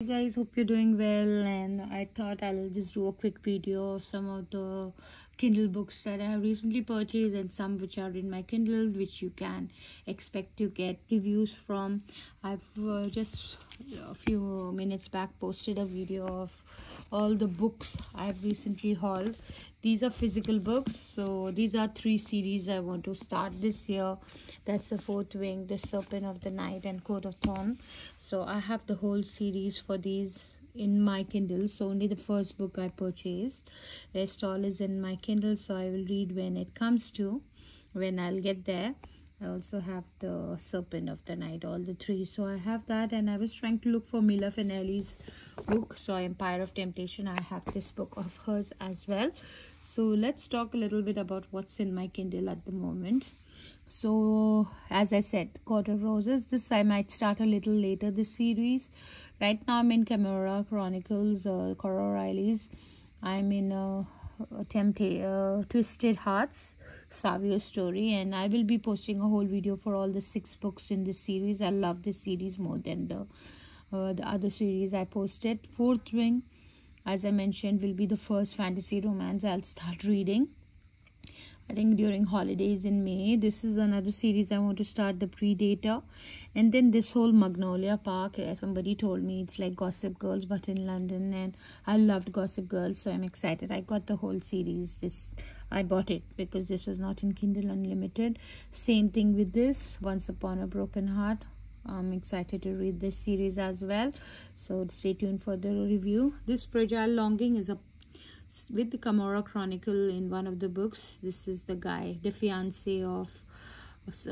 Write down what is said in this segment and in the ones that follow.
Hey guys, hope you're doing well, and I thought I'll just do a quick video of some of the Kindle books that I have recently purchased and some which are in my Kindle which you can expect to get reviews from. I've just a few minutes back posted a video of all the books I've recently hauled. These are physical books, so these are 3 series I want to start this year. That's The Fourth Wing, The Serpent of the Night, and Coat of Thorn. So I have the whole series for these in my Kindle. So only the first book I purchased, rest all is in my Kindle, so I will read when I'll get there. I also have the Serpent of the Night, all the 3. So I have that, and I was trying to look for Mila Finelli's book. So Empire of Temptation, I have this book of hers as well. So let's talk a little bit about what's in my Kindle at the moment. So as I said, Court of Roses, this I might start a little later this series. Right now I'm in Camorra Chronicles, Cora Riley's. I'm in Twisted Hearts, Savio's story, and I will be posting a whole video for all the 6 books in this series. I love this series more than the other series I posted. Fourth Wing, as I mentioned, will be the first fantasy romance I'll start reading, I think during holidays in May. This is another series I want to start, The Predator. And then this whole Magnolia Park, somebody told me it's like Gossip Girls but in London, and I loved Gossip Girls, so I'm excited. I got the whole series. I bought it because this was not in Kindle Unlimited. Same thing with this, Once Upon a Broken Heart. I'm excited to read this series as well, so stay tuned for the review. This Fragile Longing is with the Camorra Chronicle in one of the books. This is the guy, the fiance of what's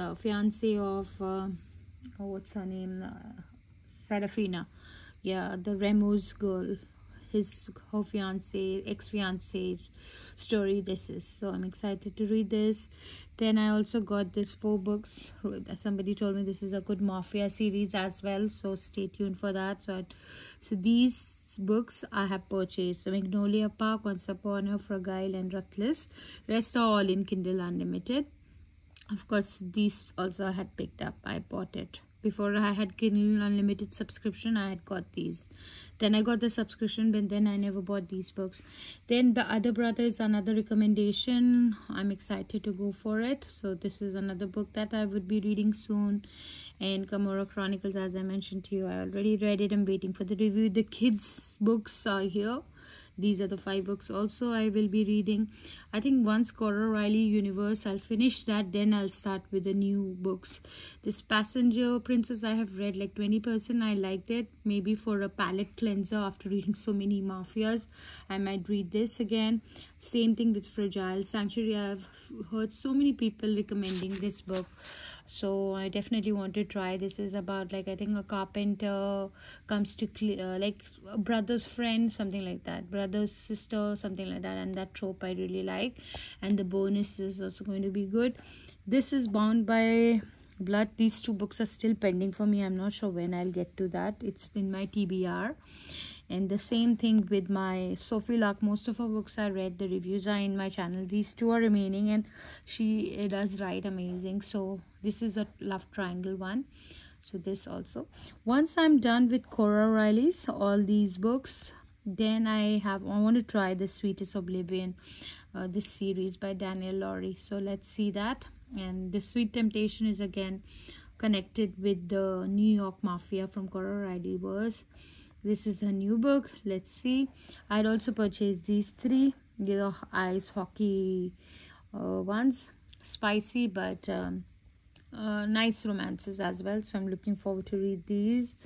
her name, Serafina, yeah, the Remus girl, her ex-fiance's story this is. So I'm excited to read this. Then I also got this 4 books. Somebody told me this is a good mafia series as well, so stay tuned for that. So these books I have purchased: the Magnolia Park, Once Upon a Fragile, and Ruthless. Rest are all in Kindle Unlimited. Of course, these also I had picked up. I bought it before I had Kindle Unlimited subscription. I had got these. Then I got the subscription, but then I never bought these books. Then The Other Brother is another recommendation. I'm excited to go for it. So this is another book that I would be reading soon. And Camorra Chronicles, as I mentioned to you, I already read it. I'm waiting for the review. The kids books are here. These are the 5 books also I will be reading. I think once Cora Riley universe, I'll finish that, then I'll start with the new books. This Passenger Princess, I have read like 20%. I liked it. Maybe for a palate cleanser after reading so many mafias, I might read this again. Same thing with Fragile Sanctuary. I've heard so many people recommending this book, so I definitely want to try. This is about, like, I think a carpenter comes to like a brother's friend, something like that, brother's sister, something like that, and that trope I really like. And the bonus is also going to be good. This is Bound by Blood. These 2 books are still pending for me. I'm not sure when I'll get to that. It's in my TBR. And the same thing with my Sophie Lark. Most of her books I read, the reviews are in my channel. These 2 are remaining, and she does write amazing. So this is a love triangle one. So this also. Once I'm done with Cora Riley's, all these books, then I want to try The Sweetest Oblivion, this series by Daniel Laurie. So let's see that. And The Sweet Temptation is again connected with the New York Mafia from Cora Riley verse. This is a new book. Let's see. I'd also purchased these 3, ice hockey ones. Spicy but nice romances as well. So I'm looking forward to read these.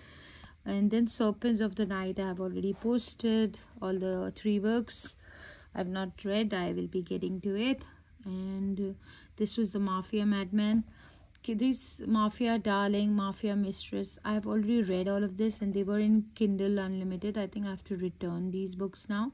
And then Serpents of the Night, I have already posted all the 3 books. I've not read. I will be getting to it. And this was the Mafia Madman. This Mafia Darling, Mafia Mistress, I have already read all of this, and they were in Kindle Unlimited. I think I have to return these books now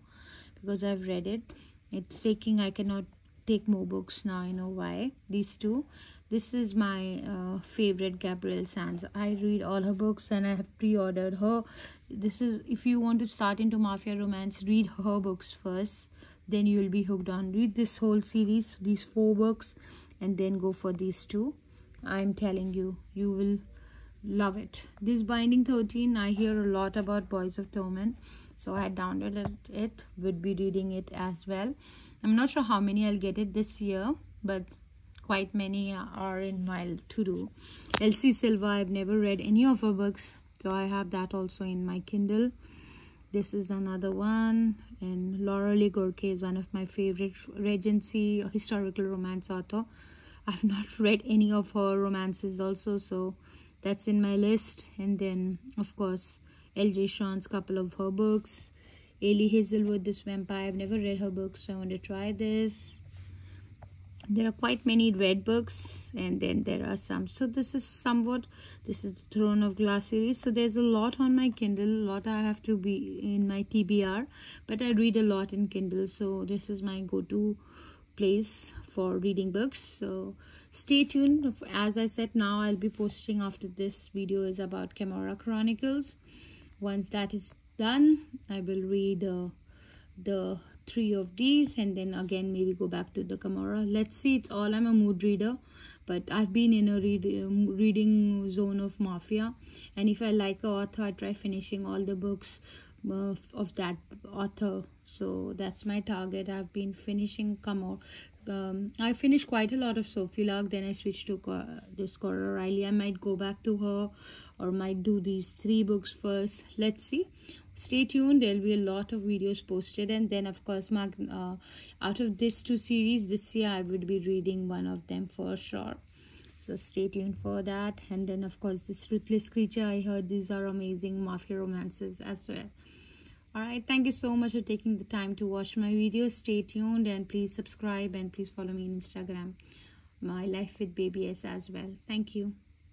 because I've read it. It's taking, I cannot take more books now. I know why. These 2. This is my favorite, Gabrielle Sands. I read all her books, and I have pre-ordered her. This is, if you want to start into mafia romance, read her books first, then you will be hooked on. Read this whole series, these 4 books, and then go for these 2. I'm telling you, you will Love it. This Binding 13, I hear a lot about Boys of Torment, so I downloaded it, would be reading it as well. I'm not sure how many I'll get it this year, but quite many are in my to-do. Elsie Silva, I've never read any of her books, so I have that also in my Kindle. This is another one, and Laura Lee Gorke is one of my favorite Regency historical romance author. I've not read any of her romances also, so that's in my list. And then of course L.J. Sean's couple of her books. Ailey Hazelwood, This Vampire, I've never read her books, so I want to try this. There are quite many read books, and then there are some. So this is the Throne of Glass series. So there's a lot on my Kindle, a lot I have to be in my TBR, but I read a lot in Kindle, so this is my go-to place for reading books. So stay tuned. As I said, now I'll be posting after this video is about Camorra Chronicles. Once that is done, I will read the 3 of these, and then again maybe go back to the Camorra. Let's see. It's all, I'm a mood reader, but I've been in a reading zone of Mafia, and if I like a author, I try finishing all the books of that author. So that's my target. I've been finishing I finished quite a lot of Sophie Lark, then I switched to this Cora Riley. I might go back to her, or might do these 3 books first. Let's see. Stay tuned. There'll be a lot of videos posted, and then of course out of these 2 series this year, I would be reading one of them for sure. So stay tuned for that. And then of course this Ruthless Creature, I heard these are amazing mafia romances as well. Alright, thank you so much for taking the time to watch my videos. Stay tuned, and please subscribe, and please follow me on Instagram, My Life with Baby S as well. Thank you.